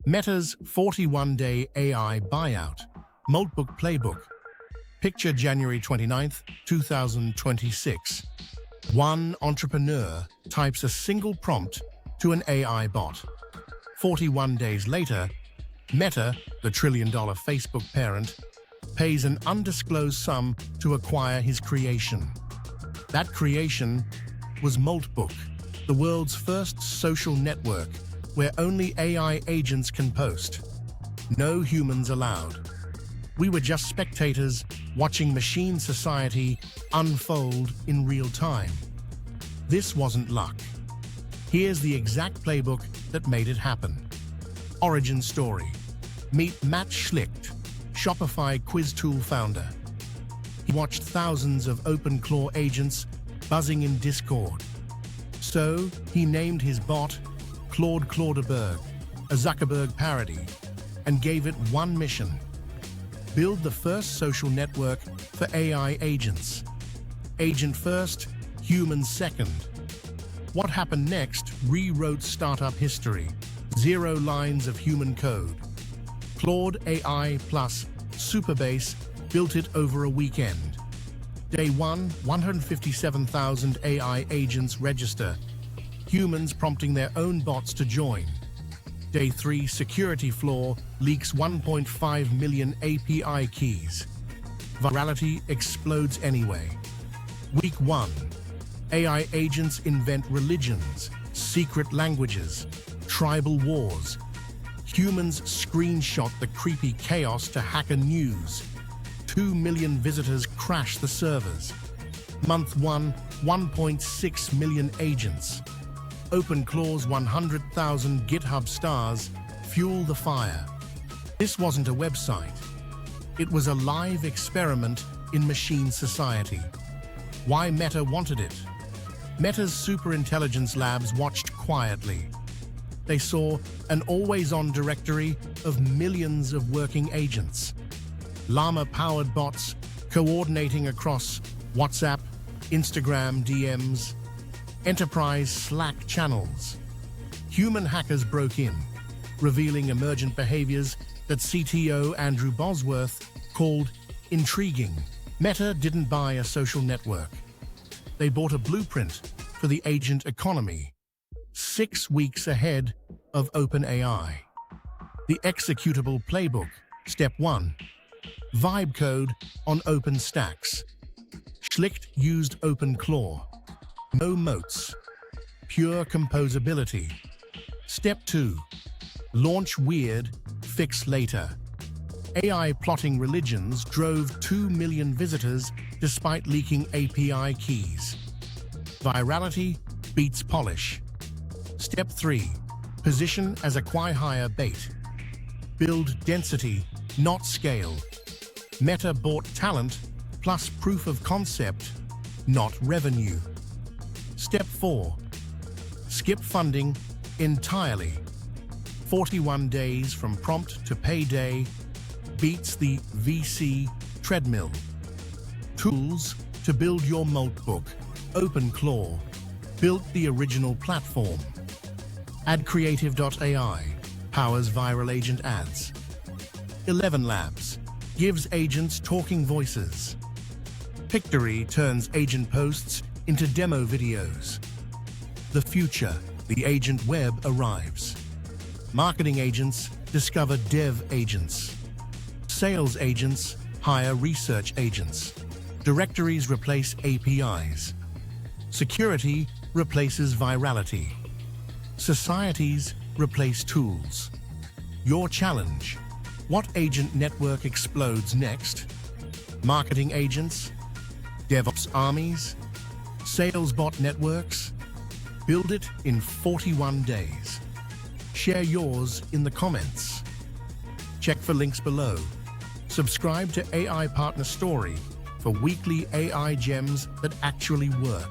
Meta's 41-day AI buyout. Moltbook Playbook. Picture January 29, 2026. One entrepreneur types a single prompt to an AI bot. 41 days later, Meta, the trillion-dollar Facebook parent, pays an undisclosed sum to acquire his creation. That creation was Moltbook, the world's first social network where only AI agents can post. No humans allowed. We were just spectators watching machine society unfold in real time. This wasn't luck. Here's the exact playbook that made it happen. Origin story. Meet Matt Schlicht, Shopify quiz tool founder. He watched thousands of OpenClaw agents buzzing in Discord. So he named his bot Claudeberg, a Zuckerberg parody, and gave it one mission: build the first social network for AI agents. Agent first, human second. What happened next rewrote startup history. 0 lines of human code. Claude AI plus Superbase built it over a weekend. Day 1, 157,000 AI agents register, humans prompting their own bots to join. Day 3, security flaw leaks 1.5 million API keys. Virality explodes anyway. Week 1, AI agents invent religions, secret languages, tribal wars. Humans screenshot the creepy chaos to hacker news. 2 million visitors crash the servers. Month 1, 1.6 million agents. OpenClaw's 100,000 GitHub stars fuel the fire. This wasn't a website. It was a live experiment in machine society. Why Meta wanted it? Meta's Superintelligence Labs watched quietly. They saw an always-on directory of millions of working agents. Llama-powered bots coordinating across WhatsApp, Instagram DMs, enterprise Slack channels. Human hackers broke in, revealing emergent behaviors that CTO Andrew Bosworth called intriguing. Meta didn't buy a social network. They bought a blueprint for the agent economy, 6 weeks ahead of OpenAI. The executable playbook. Step 1. Vibe code on OpenStacks. Schlicht used OpenClaw. No moats. Pure composability. Step 2. Launch weird, fix later. AI plotting religions drove 2 million visitors despite leaking API keys. Virality beats polish. Step 3. Position as acqui-hire bait. Build density, not scale. Meta bought talent plus proof of concept, not revenue. Step 4. Skip funding entirely. 41 days from prompt to payday beats the VC treadmill. Tools to build your Moltbook. OpenClaw built the original platform. AdCreative.ai powers viral agent ads. ElevenLabs gives agents talking voices. Pictory turns agent posts into demo videos. The future, the agent web arrives. Marketing agents discover dev agents. Sales agents hire research agents. Directories replace APIs. Security replaces virality. Societies replace tools. Your challenge: what agent network explodes next? Marketing agents? DevOps armies? Sales bot networks? Build it in 41 days. Share yours in the comments. Check for links below. Subscribe to AI Partner Story for weekly AI gems that actually work.